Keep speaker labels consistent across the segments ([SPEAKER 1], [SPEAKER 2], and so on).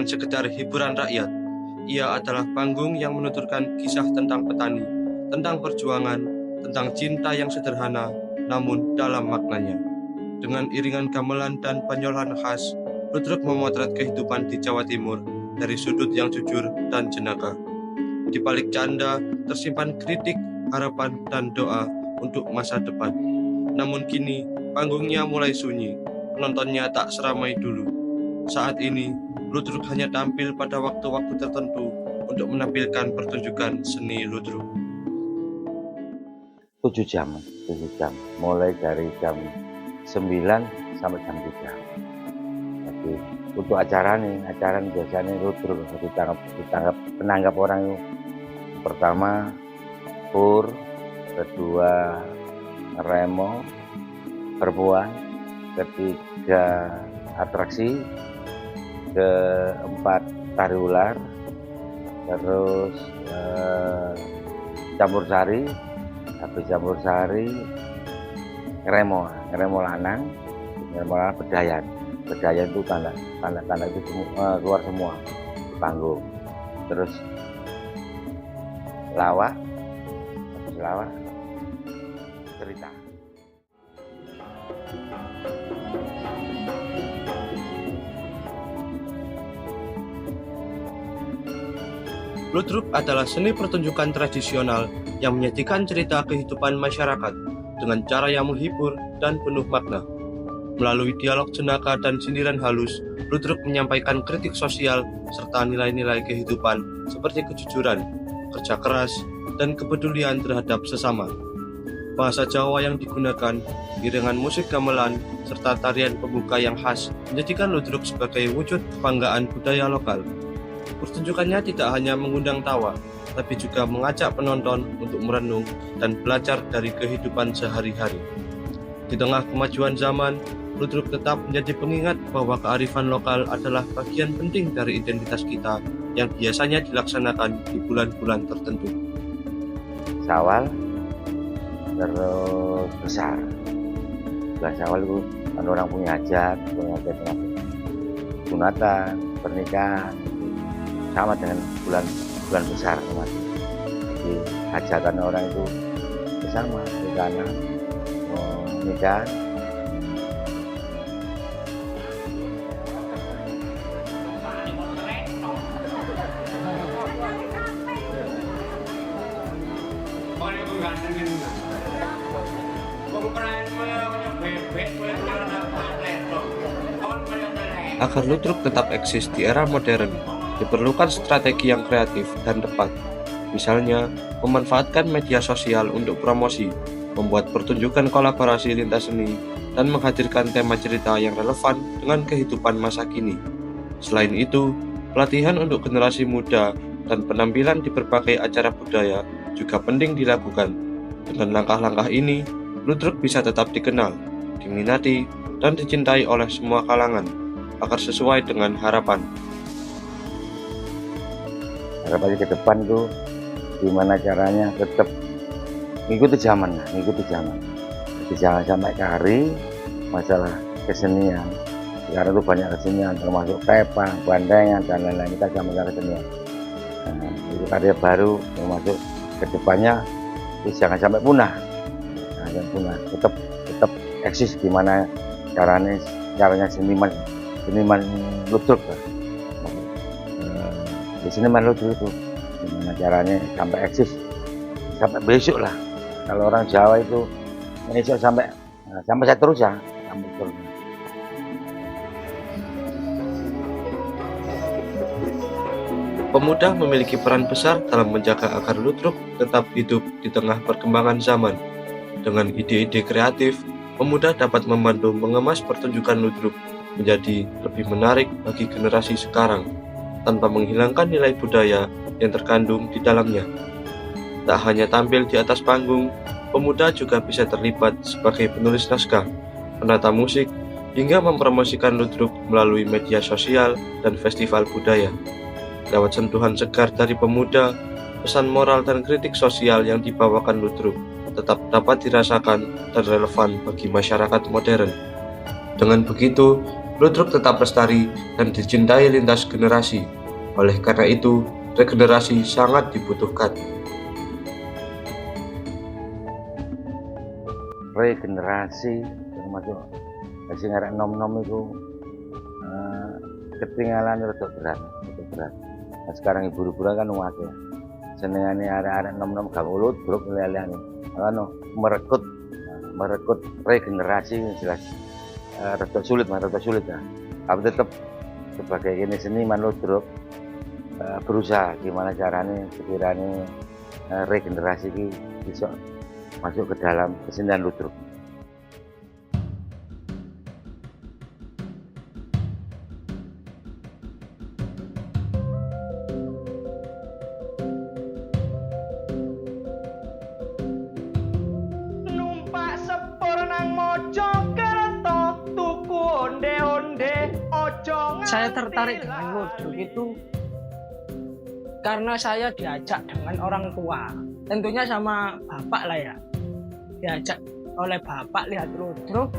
[SPEAKER 1] bukan sekedar hiburan rakyat. Ia adalah panggung yang menuturkan kisah tentang petani, tentang perjuangan, tentang cinta yang sederhana, namun dalam maknanya. Dengan iringan gamelan dan banyolan khas, Ludruk memotret kehidupan di Jawa Timur dari sudut yang jujur dan jenaka. Di balik canda tersimpan kritik, harapan, dan doa untuk masa depan. Namun kini, panggungnya mulai sunyi, penontonnya tak seramai dulu. Saat ini, Ludruk hanya tampil pada waktu-waktu tertentu untuk menampilkan pertunjukan seni Ludruk.
[SPEAKER 2] 7 jam, mulai dari jam 9 sampai jam 3. Jadi untuk acara biasanya Ludruk ditangkap penanggap orang itu. Pertama Pur, kedua Remo, perempuan, ketiga atraksi, keempat tari ular, terus campur sari, habis campur sari Remo lanang Bedayan itu tanda itu keluar semua di panggung. Terus lawak cerita.
[SPEAKER 1] Ludruk adalah seni pertunjukan tradisional yang menyajikan cerita kehidupan masyarakat dengan cara yang menghibur dan penuh makna. Melalui dialog jenaka dan sindiran halus, Ludruk menyampaikan kritik sosial serta nilai-nilai kehidupan seperti kejujuran, kerja keras, dan kepedulian terhadap sesama. Bahasa Jawa yang digunakan, iringan musik gamelan, serta tarian pembuka yang khas menjadikan Ludruk sebagai wujud kebanggaan budaya lokal. Pertunjukannya tidak hanya mengundang tawa, tapi juga mengajak penonton untuk merenung dan belajar dari kehidupan sehari-hari. Di tengah kemajuan zaman, Ludruk tetap menjadi pengingat bahwa kearifan lokal adalah bagian penting dari identitas kita yang biasanya dilaksanakan di bulan-bulan tertentu.
[SPEAKER 2] Sawal, terus besar. Bulan Sawal itu kan orang punya hajat sunatan, pernikahan, sama dengan bulan besar kemarin. Jadi hajatan orang itu bersama di sana menikah.
[SPEAKER 1] Agar Ludruk tetap eksis di era modern, diperlukan strategi yang kreatif dan tepat. Misalnya, memanfaatkan media sosial untuk promosi, membuat pertunjukan kolaborasi lintas seni, dan menghadirkan tema cerita yang relevan dengan kehidupan masa kini. Selain itu, pelatihan untuk generasi muda dan penampilan di berbagai acara budaya juga penting dilakukan. Dengan langkah-langkah ini, Ludruk bisa tetap dikenal, diminati, dan dicintai oleh semua kalangan, agar sesuai dengan harapan.
[SPEAKER 2] Harapannya ke depan tuh gimana caranya tetap ngikuti zaman. Jadi jangan sampai kari masalah kesenian. Sekarang tuh banyak kesenian termasuk pepang, bandengan, dan lain-lain. Kita sama kesenian. Nah, itu karya baru termasuk kedepannya jangan sampai punah. Tetap eksis gimana caranya seniman Ludruk. Di seniman Ludruk itu gimana caranya sampai eksis sampai besok lah. Kalau orang Jawa itu besok sampai seterusnya.
[SPEAKER 1] Pemuda memiliki peran besar dalam menjaga agar Ludruk tetap hidup di tengah perkembangan zaman. Dengan ide-ide kreatif, pemuda dapat membantu mengemas pertunjukan Ludruk menjadi lebih menarik bagi generasi sekarang, tanpa menghilangkan nilai budaya yang terkandung di dalamnya. Tak hanya tampil di atas panggung, pemuda juga bisa terlibat sebagai penulis naskah, penata musik, hingga mempromosikan Ludruk melalui media sosial dan festival budaya. Lewat sentuhan segar dari pemuda, pesan moral dan kritik sosial yang dibawakan Ludruk tetap dapat dirasakan dan relevan bagi masyarakat modern. Dengan begitu, ludruk tetap lestari dan dicintai lintas generasi. Oleh karena itu, regenerasi sangat dibutuhkan.
[SPEAKER 2] Regenerasi termasuk sing arek nom-nom itu ketinggalan rada berat. Nah, sekarang ibu-ibu kan akeh. Senengane arek-arek nom-nom gak ludruk lele-lele. Anu merekrut regenerasi jelas rada sulit ya. Tapi tetap sebagai ini seniman ludruk berusaha gimana caranya sekiranya regenerasi ini bisa masuk ke dalam kesenian ludruk.
[SPEAKER 3] Numpak sepur nang Mojokerto tuku onde-onde ojo.
[SPEAKER 4] Saya tertarik dengan ludruk itu karena saya diajak dengan orang tua, tentunya sama bapak lah ya. Diajak oleh bapak lihat ludruk.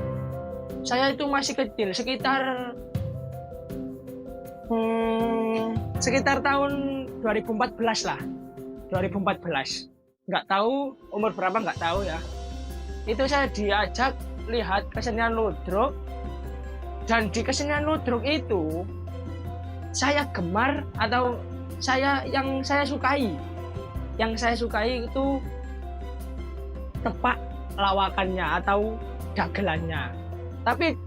[SPEAKER 4] Saya itu masih kecil, sekitar tahun 2014 lah. 2014. Nggak tahu umur berapa, nggak tahu ya. Itu saya diajak lihat kesenian ludruk, dan di kesenian ludruk itu saya gemar atau yang saya sukai itu tepak lawakannya atau dagelannya. Tapi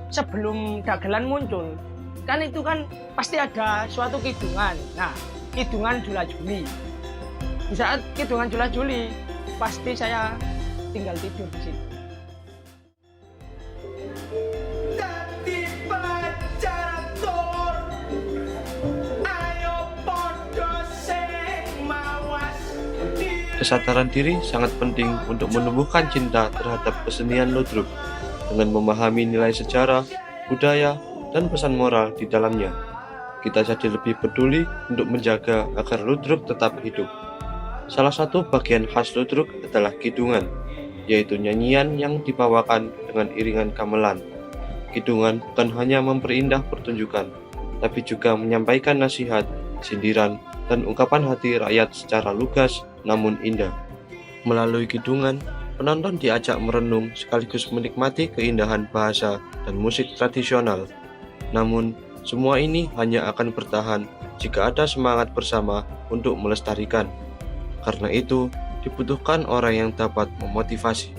[SPEAKER 4] sebelum dagelan muncul, kan itu kan pasti ada suatu kidungan. Nah, kidungan Jula Juli. Di saat kidungan Jula Juli, pasti saya tinggal tidur di situ.
[SPEAKER 1] Kesadaran diri sangat penting untuk menumbuhkan cinta terhadap kesenian ludruk dengan memahami nilai sejarah, budaya, dan pesan moral di dalamnya. Kita jadi lebih peduli untuk menjaga agar ludruk tetap hidup. Salah satu bagian khas ludruk adalah kidungan, yaitu nyanyian yang dibawakan dengan iringan gamelan. Kidungan bukan hanya memperindah pertunjukan, tapi juga menyampaikan nasihat, sindiran, dan ungkapan hati rakyat secara lugas namun indah. Melalui kidungan, penonton diajak merenung sekaligus menikmati keindahan bahasa dan musik tradisional. Namun, semua ini hanya akan bertahan jika ada semangat bersama untuk melestarikan. Karena itu, dibutuhkan orang yang dapat memotivasi.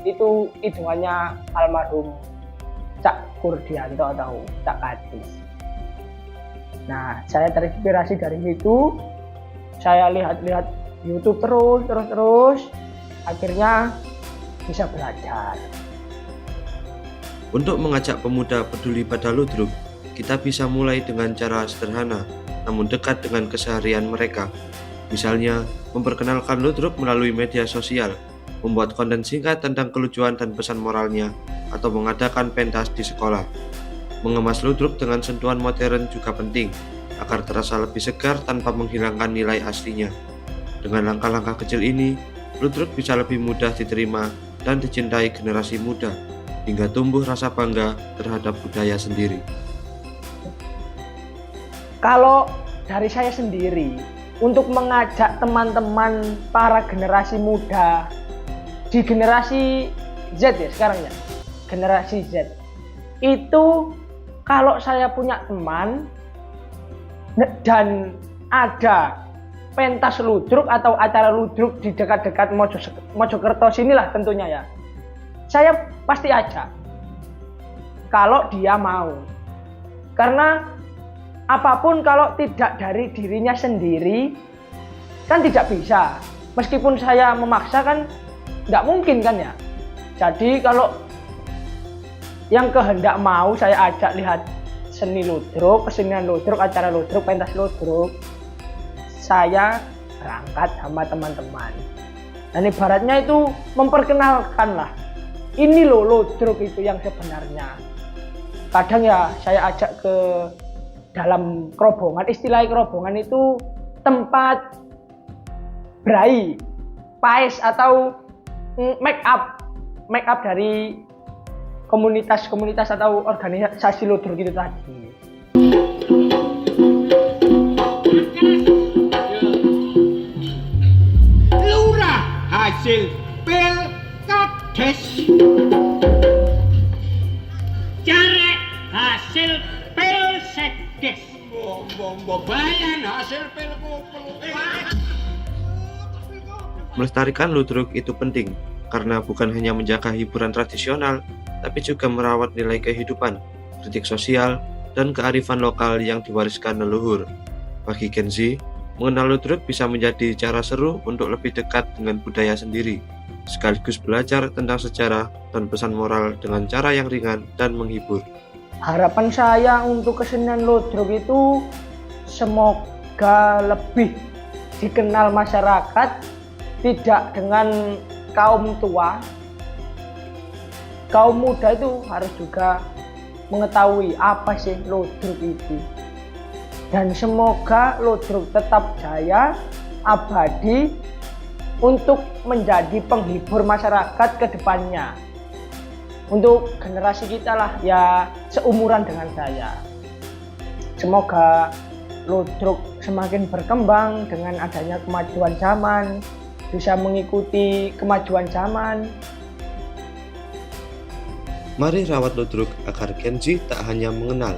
[SPEAKER 4] Itu kidungannya almarhum Cak Kurdianto atau Cak Kadis. Nah, saya terinspirasi dari situ. Saya lihat YouTube terus, akhirnya bisa belajar.
[SPEAKER 1] Untuk mengajak pemuda peduli pada ludruk, kita bisa mulai dengan cara sederhana, namun dekat dengan keseharian mereka. Misalnya, memperkenalkan ludruk melalui media sosial, membuat konten singkat tentang kelucuan dan pesan moralnya, atau mengadakan pentas di sekolah. Mengemas ludruk dengan sentuhan modern juga penting, agar terasa lebih segar tanpa menghilangkan nilai aslinya. Dengan langkah-langkah kecil ini, ludruk bisa lebih mudah diterima dan dicintai generasi muda, hingga tumbuh rasa bangga terhadap budaya sendiri.
[SPEAKER 4] Kalau dari saya sendiri, untuk mengajak teman-teman para generasi muda di generasi Z ya sekarang ya, generasi Z itu, kalau saya punya teman dan ada pentas ludruk atau acara ludruk di dekat-dekat Mojokerto sinilah tentunya ya, saya pasti ajak kalau dia mau. Karena apapun kalau tidak dari dirinya sendiri kan tidak bisa. Meskipun saya memaksa kan nggak mungkin kan ya. Jadi kalau yang kehendak mau, saya ajak lihat seni ludruk, kesenian ludruk, acara ludruk, pentas ludruk, saya berangkat sama teman-teman. Dan ibaratnya itu memperkenalkan lah, ini loh ludruk itu yang sebenarnya. Kadang ya saya ajak ke dalam kerobongan, istilah kerobongan itu tempat berai, paes atau make up dari komunitas-komunitas atau organisasi ludruk itu tadi.
[SPEAKER 5] Lurah hasil pilkades, jarek hasil pilsedes, bayan hasil pilkupul.
[SPEAKER 1] Melestarikan ludruk itu penting karena bukan hanya menjaga hiburan tradisional, tapi juga merawat nilai kehidupan, kritik sosial, dan kearifan lokal yang diwariskan leluhur. Bagi Gen Z, mengenal ludruk bisa menjadi cara seru untuk lebih dekat dengan budaya sendiri, sekaligus belajar tentang sejarah dan pesan moral dengan cara yang ringan dan menghibur.
[SPEAKER 4] Harapan saya untuk kesenian ludruk itu semoga lebih dikenal masyarakat, tidak dengan kaum tua. Kaum muda itu harus juga mengetahui apa sih ludruk itu. Dan semoga ludruk tetap jaya, abadi, untuk menjadi penghibur masyarakat ke depannya. Untuk generasi kita lah, ya seumuran dengan saya. Semoga ludruk semakin berkembang dengan adanya kemajuan zaman, bisa mengikuti kemajuan zaman.
[SPEAKER 1] Mari rawat ludruk agar Gen Z tak hanya mengenal,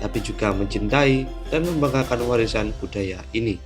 [SPEAKER 1] tapi juga mencintai dan membanggakan warisan budaya ini.